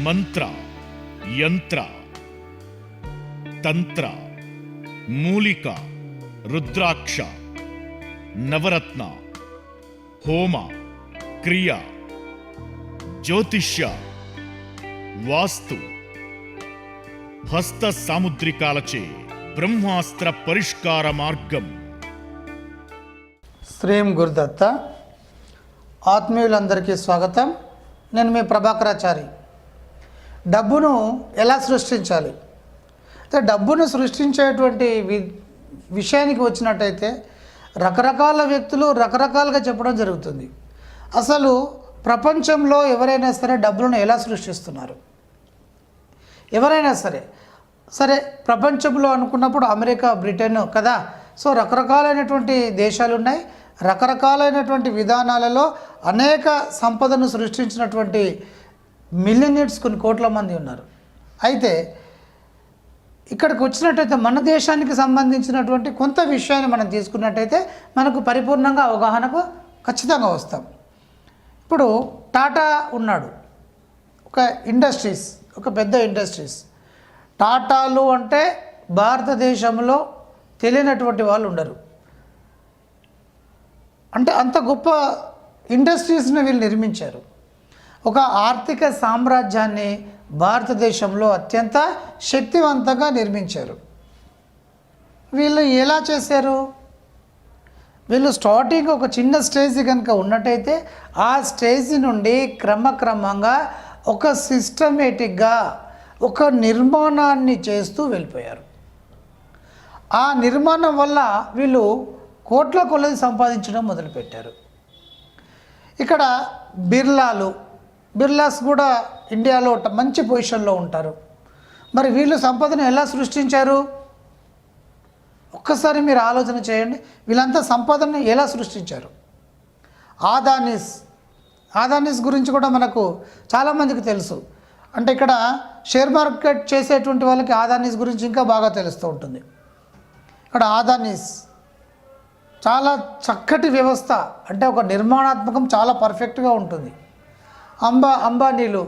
మంత్ర, యంత్ర, తంత్ర, మూలిక, రుద్రాక్ష, నవరత్న, హోమ, క్రియ, జ్యోతిష్య, వాస్తు, హస్త సాముద్రికాలచే బ్రహ్మాస్త్ర పరిష్కార మార్గం. శ్రీం గురుదత్త. ఆత్మీయులందరికీ స్వాగతం. నేను మీ ప్రభాకరాచారి. డబ్బును ఎలా సృష్టించాలి? డబ్బును సృష్టించేటువంటి విషయానికి వచ్చినట్టయితే రకరకాల వ్యక్తులు రకరకాలుగా చెప్పడం జరుగుతుంది. అసలు ప్రపంచంలో ఎవరైనా సరే డబ్బులను ఎలా సృష్టిస్తున్నారు? ఎవరైనా సరే ప్రపంచంలో అనుకున్నప్పుడు అమెరికా, బ్రిటన్ కదా. సో రకరకాలైనటువంటి దేశాలు ఉన్నాయి. రకరకాలైనటువంటి విధానాలలో అనేక సంపదను సృష్టించినటువంటి మిలియనీర్స్ కొన్ని కోట్ల మంది ఉన్నారు. అయితే ఇక్కడికి వచ్చినట్టయితే మన దేశానికి సంబంధించినటువంటి కొంత విషయాన్ని మనం తీసుకున్నట్టయితే మనకు పరిపూర్ణంగా అవగాహనకు ఖచ్చితంగా వస్తాం. ఇప్పుడు టాటా ఉన్నాడు, ఒక పెద్ద ఇండస్ట్రీస్. టాటాలు అంటే భారతదేశంలో తెలియనటువంటి వాళ్ళు ఉండరు. అంటే అంత గొప్ప ఇండస్ట్రీస్ని వీళ్ళు నిర్మించారు. ఒక ఆర్థిక సామ్రాజ్యాన్ని భారతదేశంలో అత్యంత శక్తివంతంగా నిర్మించారు. వీళ్ళు ఎలా చేశారు? వీళ్ళు స్టార్టింగ్ ఒక చిన్న స్టేజ్ కనుక ఉన్నట్టయితే ఆ స్టేజ్ నుండి క్రమక్రమంగా ఒక సిస్టమేటిక్గా ఒక నిర్మాణాన్ని చేస్తూ వెళ్ళిపోయారు. ఆ నిర్మాణం వల్ల వీళ్ళు కోట్ల కొలది సంపాదించడం మొదలుపెట్టారు. ఇక్కడ బిర్లాస్ కూడా ఇండియాలో మంచి పొజిషన్లో ఉంటారు. మరి వీళ్ళు సంపదను ఎలా సృష్టించారు? ఒక్కసారి మీరు ఆలోచన చేయండి. వీళ్ళంతా సంపదను ఎలా సృష్టించారు? ఆదానీస్ గురించి కూడా మనకు చాలామందికి తెలుసు. అంటే ఇక్కడ షేర్ మార్కెట్ చేసేటువంటి వాళ్ళకి ఆదానీస్ గురించి ఇంకా బాగా తెలుస్తూ ఉంటుంది. ఇక్కడ ఆదానీస్ చాలా చక్కటి వ్యవస్థ, అంటే ఒక నిర్మాణాత్మకం చాలా పర్ఫెక్ట్గా ఉంటుంది. అంబానీలు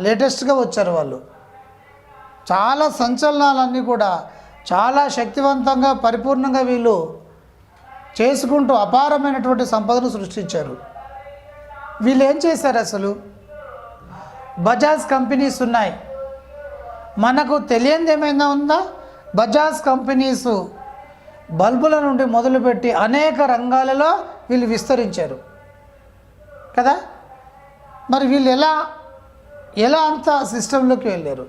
లేటెస్ట్గా వచ్చారు. వాళ్ళు చాలా సంచలనాలన్నీ కూడా చాలా శక్తివంతంగా పరిపూర్ణంగా వీళ్ళు చేసుకుంటూ అపారమైనటువంటి సంపదను సృష్టించారు. వీళ్ళు ఏం చేశారు? అసలు బజాజ్ కంపెనీస్ ఉన్నాయి. మనకు తెలియంది ఏమైనా ఉందా? బజాజ్ కంపెనీసు బల్బుల నుండి మొదలుపెట్టి అనేక రంగాలలో వీళ్ళు విస్తరించారు కదా. మరి వీళ్ళు ఎలా అంత సిస్టంలోకి వెళ్ళారు?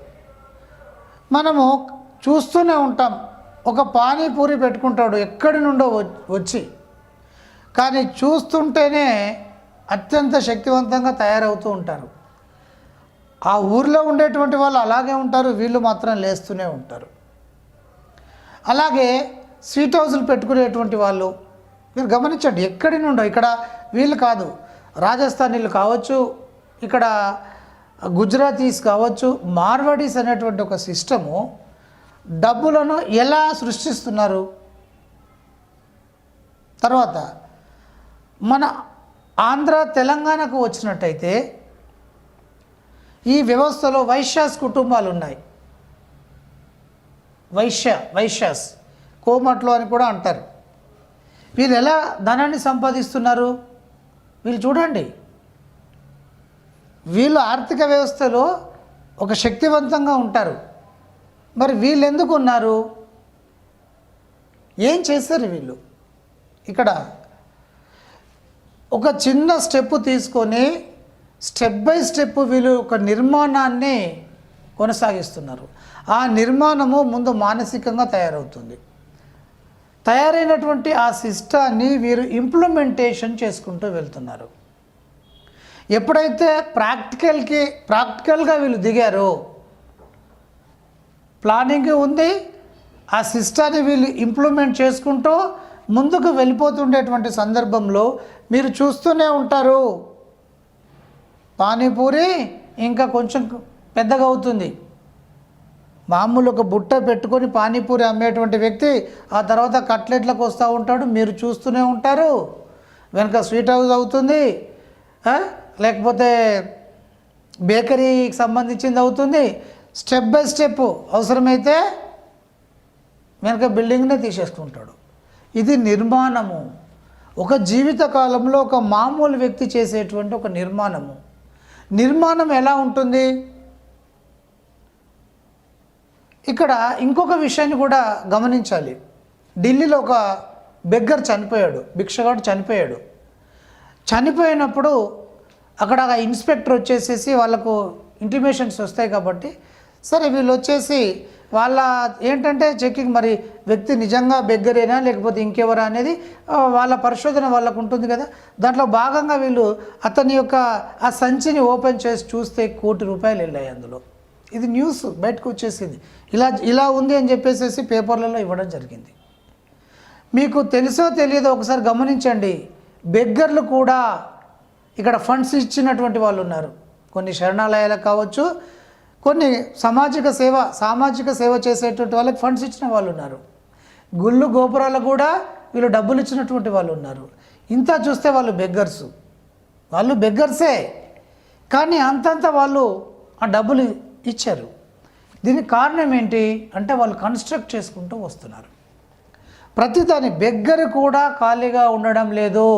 మనము చూస్తూనే ఉంటాం. ఒక పానీపూరి పెట్టుకుంటాడు ఎక్కడి నుండో వచ్చి, కానీ చూస్తుంటేనే అత్యంత శక్తివంతంగా తయారవుతూ ఉంటారు. ఆ ఊర్లో ఉండేటువంటి వాళ్ళు అలాగే ఉంటారు, వీళ్ళు మాత్రం లేస్తూనే ఉంటారు. అలాగే స్వీట్ హౌస్లు పెట్టుకునేటువంటి వాళ్ళు మీరు గమనించండి, ఎక్కడి నుండో. ఇక్కడ వీళ్ళు కాదు, రాజస్థానీలు కావచ్చు, ఇక్కడ గుజరాతీస్ కావచ్చు, మార్వాడీస్ అనేటువంటి ఒక సిస్టము డబ్బులను ఎలా సృష్టిస్తున్నారు? తర్వాత మన ఆంధ్ర, తెలంగాణకు వచ్చినట్టయితే ఈ వ్యవస్థలో వైశ్యాస్ కుటుంబాలు ఉన్నాయి. వైశ్యాస్ కోమట్లు అని కూడా అంటారు. వీళ్ళు ఎలా ధనాన్ని సంపాదిస్తున్నారు? వీళ్ళు చూడండి, వీళ్ళు ఆర్థిక వ్యవస్థలో ఒక శక్తివంతంగా ఉంటారు. మరి వీళ్ళు ఎందుకు ఉన్నారు? ఏం చేశారు వీళ్ళు? ఇక్కడ ఒక చిన్న స్టెప్ తీసుకొని స్టెప్ బై స్టెప్ వీళ్ళు ఒక నిర్మాణాన్ని కొనసాగిస్తున్నారు. ఆ నిర్మాణము ముందు మానసికంగా తయారవుతుంది. తయారైనటువంటి ఆ సిస్టాన్ని వీరు ఇంప్లిమెంటేషన్ చేసుకుంటూ వెళ్తున్నారు. ఎప్పుడైతే ప్రాక్టికల్గా వీళ్ళు దిగారో, ప్లానింగ్ ఉంది, ఆ సిస్టాన్ని వీళ్ళు ఇంప్లిమెంట్ చేసుకుంటూ ముందుకు వెళ్ళిపోతుండేటువంటి సందర్భంలో మీరు చూస్తూనే ఉంటారు, పానీపూరి ఇంకా కొంచెం పెద్దగా అవుతుంది. మామూలు ఒక బుట్ట పెట్టుకొని పానీపూరి అమ్మేటువంటి వ్యక్తి ఆ తర్వాత కట్లెట్లకు వస్తూ ఉంటాడు, మీరు చూస్తూనే ఉంటారు. వెనక స్వీట్ హౌస్ అవుతుంది, లేకపోతే బేకరీకి సంబంధించింది అవుతుంది, స్టెప్ బై స్టెప్ అవసరమైతే వెనక బిల్డింగ్నే తీసేసుకుంటాడు. ఇది నిర్మాణము. ఒక జీవిత కాలంలో ఒక మామూలు వ్యక్తి చేసేటువంటి ఒక నిర్మాణము. నిర్మాణం ఎలా ఉంటుంది? ఇక్కడ ఇంకొక విషయాన్ని కూడా గమనించాలి. ఢిల్లీలో ఒక బెగ్గర్ చనిపోయాడు, భిక్షగాడు చనిపోయాడు. చనిపోయినప్పుడు అక్కడ ఇన్స్పెక్టర్ వచ్చేసేసి వాళ్ళకు ఇంటిమేషన్స్ వస్తాయి కాబట్టి సరే వీళ్ళు వచ్చేసి వాళ్ళ ఏంటంటే చెకింగ్, మరి వ్యక్తి నిజంగా బెగ్గరేనా లేకపోతే ఇంకెవరా అనేది వాళ్ళ పరిశోధన వాళ్ళకు ఉంటుంది కదా. దాంట్లో భాగంగా వీళ్ళు అతని యొక్క ఆ సంచిని ఓపెన్ చేసి చూస్తే ₹1 కోటి వెళ్ళాయి అందులో. ఇది న్యూస్ బయటకు వచ్చేసింది. ఇలా ఉంది అని చెప్పేసి పేపర్లలో ఇవ్వడం జరిగింది. మీకు తెలుసో తెలియదో ఒకసారి గమనించండి. బెగ్గర్లు కూడా ఇక్కడ ఫండ్స్ ఇచ్చినటువంటి వాళ్ళు ఉన్నారు. కొన్ని శరణాలయాలకు కావచ్చు, కొన్ని సామాజిక సేవ చేసేటువంటి వాళ్ళకి ఫండ్స్ ఇచ్చిన వాళ్ళు ఉన్నారు. గుళ్ళు గోపురాలకు కూడా వీళ్ళు డబ్బులు ఇచ్చినటువంటి వాళ్ళు ఉన్నారు. ఇంత చూస్తే వాళ్ళు బెగ్గర్సే, కానీ అంతంత వాళ్ళు ఆ డబ్బులు ఇచ్చారు. దీనికి కారణం ఏంటి అంటే వాళ్ళు కన్స్ట్రక్ట్ చేసుకుంటూ వస్తున్నారు. ప్రతిదాని బెగ్గర్ కూడా ఖాళీగా ఉండడం లేదు,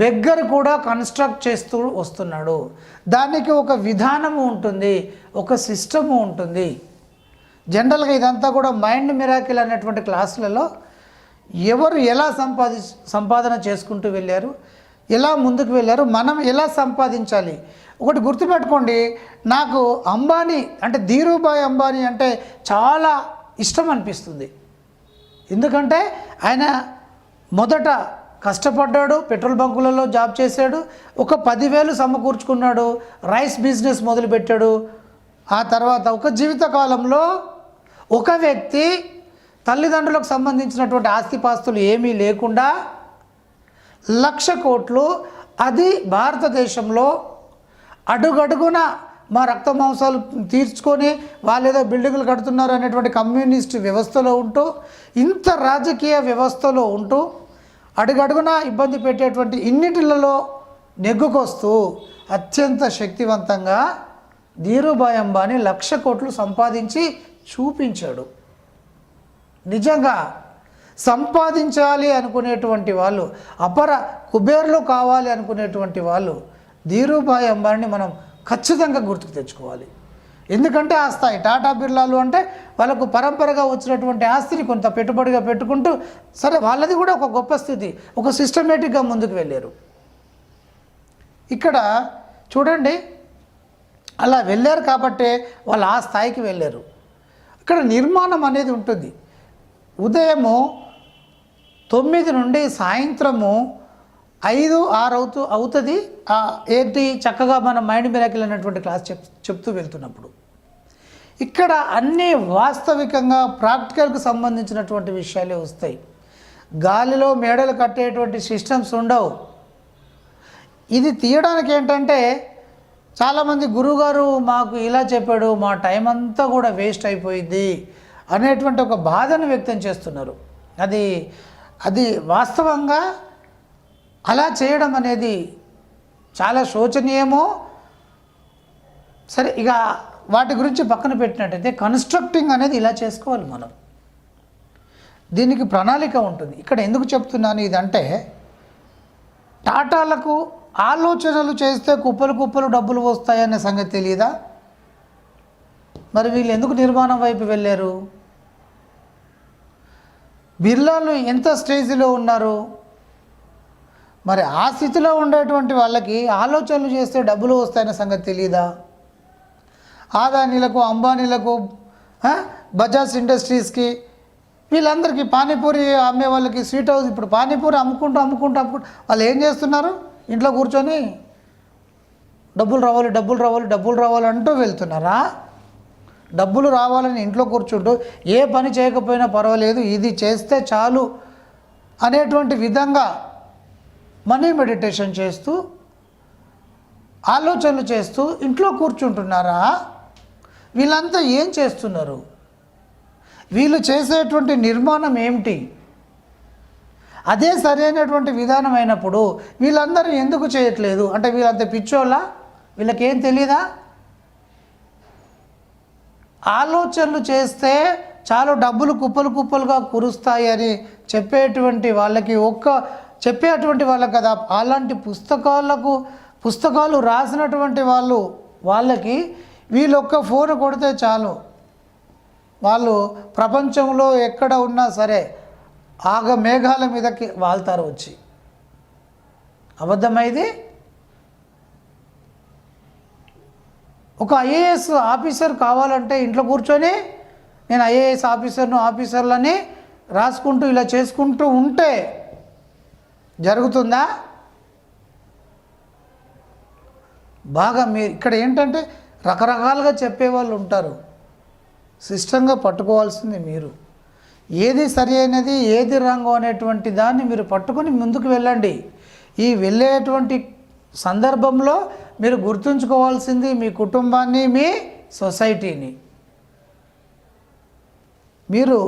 బెగ్గర్ కూడా కన్స్ట్రక్ట్ చేస్తూ వస్తున్నాడు. దానికి ఒక విధానము ఉంటుంది, ఒక సిస్టము ఉంటుంది. జనరల్గా ఇదంతా కూడా మైండ్ మిరాకిల్ అనేటువంటి క్లాసులలో ఎవరు ఎలా సంపాదన చేసుకుంటూ వెళ్ళారు, ఎలా ముందుకు వెళ్ళారు, మనం ఎలా సంపాదించాలి. ఒకటి గుర్తుపెట్టుకోండి, నాకు అంబానీ అంటే ధీరుభాయ్ అంబానీ అంటే చాలా ఇష్టం అనిపిస్తుంది. ఎందుకంటే ఆయన మొదట కష్టపడ్డాడు, పెట్రోల్ బంకులలో జాబ్ చేశాడు, ఒక 10,000 సమకూర్చుకున్నాడు, రైస్ బిజినెస్ మొదలుపెట్టాడు. ఆ తర్వాత ఒక జీవితకాలంలో ఒక వ్యక్తి తల్లిదండ్రులకు సంబంధించినటువంటి ఆస్తిపాస్తులు ఏమీ లేకుండా 1,00,000 కోట్లు, అది భారతదేశంలో అడుగడుగున మా రక్త మాంసాలు తీర్చుకొని వాళ్ళు ఏదో బిల్డింగులు కడుతున్నారు అనేటువంటి కమ్యూనిస్ట్ వ్యవస్థలో ఉంటూ, ఇంత రాజకీయ వ్యవస్థలో ఉంటూ అడుగడుగున ఇబ్బంది పెట్టేటువంటి ఇన్నిటిలలో నెగ్గుకొస్తూ అత్యంత శక్తివంతంగా ధీరుభాయ్ అంబానీ 1,00,000 కోట్లు సంపాదించి చూపించాడు. నిజంగా సంపాదించాలి అనుకునేటువంటి వాళ్ళు, అపర కుబేర్లు కావాలి అనుకునేటువంటి వాళ్ళు ధీరుభాయ్ అంబానీ మనం ఖచ్చితంగా గుర్తుకు తెచ్చుకోవాలి. ఎందుకంటే ఆ స్థాయి టాటా బిర్లాలు అంటే వాళ్ళకు పరంపరగా వచ్చినటువంటి ఆస్తిని కొంత పెట్టుబడిగా పెట్టుకుంటూ సరే వాళ్ళది కూడా ఒక గొప్ప స్థితి, ఒక సిస్టమేటిక్గా ముందుకు వెళ్ళారు. ఇక్కడ చూడండి, అలా వెళ్ళారు కాబట్టే వాళ్ళు ఆ స్థాయికి వెళ్ళారు. ఇక్కడ నిర్మాణం అనేది ఉంటుంది. ఉదయము 9 నుండి సాయంత్రము 5, 6 అవుతుంది. ఏంటి చక్కగా మనం మైండ్ మిరాకిల్ అనేటువంటి క్లాస్ చెప్తూ వెళ్తున్నప్పుడు ఇక్కడ అన్నీ వాస్తవికంగా ప్రాక్టికల్కి సంబంధించినటువంటి విషయాలే వస్తాయి. గాలిలో మేడలు కట్టేటువంటి సిస్టమ్స్ ఉండవు. ఇది తీయడానికి ఏంటంటే చాలామంది గురువుగారు మాకు ఇలా చెప్పాడు, మా టైం అంతా కూడా వేస్ట్ అయిపోయింది అనేటువంటి ఒక బాధను వ్యక్తం చేస్తున్నారు. అది వాస్తవంగా అలా చేయడం అనేది చాలా శోచనీయమో. సరే, ఇక వాటి గురించి పక్కన పెట్టినట్టయితే కన్స్ట్రక్టింగ్ అనేది ఇలా చేసుకోవాలి మనం. దీనికి ప్రణాళిక ఉంటుంది. ఇక్కడ ఎందుకు చెప్తున్నాను ఇదంటే, టాటాలకు ఆలోచనలు చేస్తే కుప్పలు డబ్బులు వస్తాయనే సంగతి తెలియదా? మరి వీళ్ళు ఎందుకు నిర్మాణం వైపు వెళ్ళారు? బిర్లాలు ఎంత స్టేజ్లో ఉన్నారు? మరి ఆ స్థితిలో ఉండేటువంటి వాళ్ళకి ఆలోచనలు చేస్తే డబ్బులు వస్తాయనే సంగతి తెలియదా? ఆదానీలకు, అంబానీలకు, బజాజ్ ఇండస్ట్రీస్కి, వీళ్ళందరికీ పానీపూరి అమ్మే వాళ్ళకి, స్వీట్ హౌస్, ఇప్పుడు పానీపూరి అమ్ముకుంటూ వాళ్ళు ఏం చేస్తున్నారు? ఇంట్లో కూర్చొని డబ్బులు రావాలి అంటూ వెళ్తున్నారా? డబ్బులు రావాలని ఇంట్లో కూర్చుంటూ ఏ పని చేయకపోయినా పర్వాలేదు, ఇది చేస్తే చాలు అనేటువంటి విధంగా మనీ మెడిటేషన్ చేస్తూ ఆలోచనలు చేస్తూ ఇంట్లో కూర్చుంటున్నారా? వీళ్ళంతా ఏం చేస్తున్నారు? వీళ్ళు చేసేటువంటి నిర్మాణం ఏమిటి? అదే సరైనటువంటి విధానం అయినప్పుడు వీళ్ళందరూ ఎందుకు చేయట్లేదు? అంటే వీళ్ళంత పిచ్చోళ్ళ? వీళ్ళకేం తెలీదా? ఆలోచనలు చేస్తే చాలా డబ్బులు కుప్పలు కుప్పలుగా కురుస్తాయి అని చెప్పేటువంటి వాళ్ళకి కదా అలాంటి పుస్తకాలు రాసినటువంటి వాళ్ళకి వీళ్ళొక్క ఫోన్ కొడితే చాలు, వాళ్ళు ప్రపంచంలో ఎక్కడ ఉన్నా సరే మేఘాల మీదకి వాళ్తారు వచ్చి. అబద్ధమైంది. ఒక ఐఏఎస్ ఆఫీసర్ కావాలంటే ఇంట్లో కూర్చొని నేను ఐఏఎస్ ఆఫీసర్లని రాసుకుంటూ ఇలా చేసుకుంటూ ఉంటే జరుగుతుందా? బాగా మీరు ఇక్కడ ఏంటంటే రకరకాలుగా చెప్పేవాళ్ళు ఉంటారు. సిస్టంగా పట్టుకోవాల్సింది మీరు. ఏది సరి అయినది ఏది రాంగ్ అనేటువంటి దాన్ని మీరు పట్టుకొని ముందుకు వెళ్ళండి. ఈ వెళ్ళేటువంటి సందర్భంలో మీరు గుర్తుంచుకోవాల్సింది మీ కుటుంబాన్ని, మీ సొసైటీని. మీరు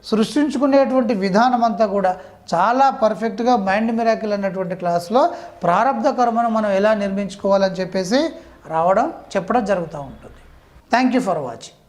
సృష్టించుకునేటువంటి విధానం అంతా కూడా చాలా పర్ఫెక్ట్గా మైండ్ మిరాకిల్ అన్నటువంటి క్లాస్లో ప్రారబ్ధ కర్మను మనం ఎలా నిర్మించుకోవాలని చెప్పేసి చెప్పడం జరుగుతూ ఉంటుంది. Thank you for watching.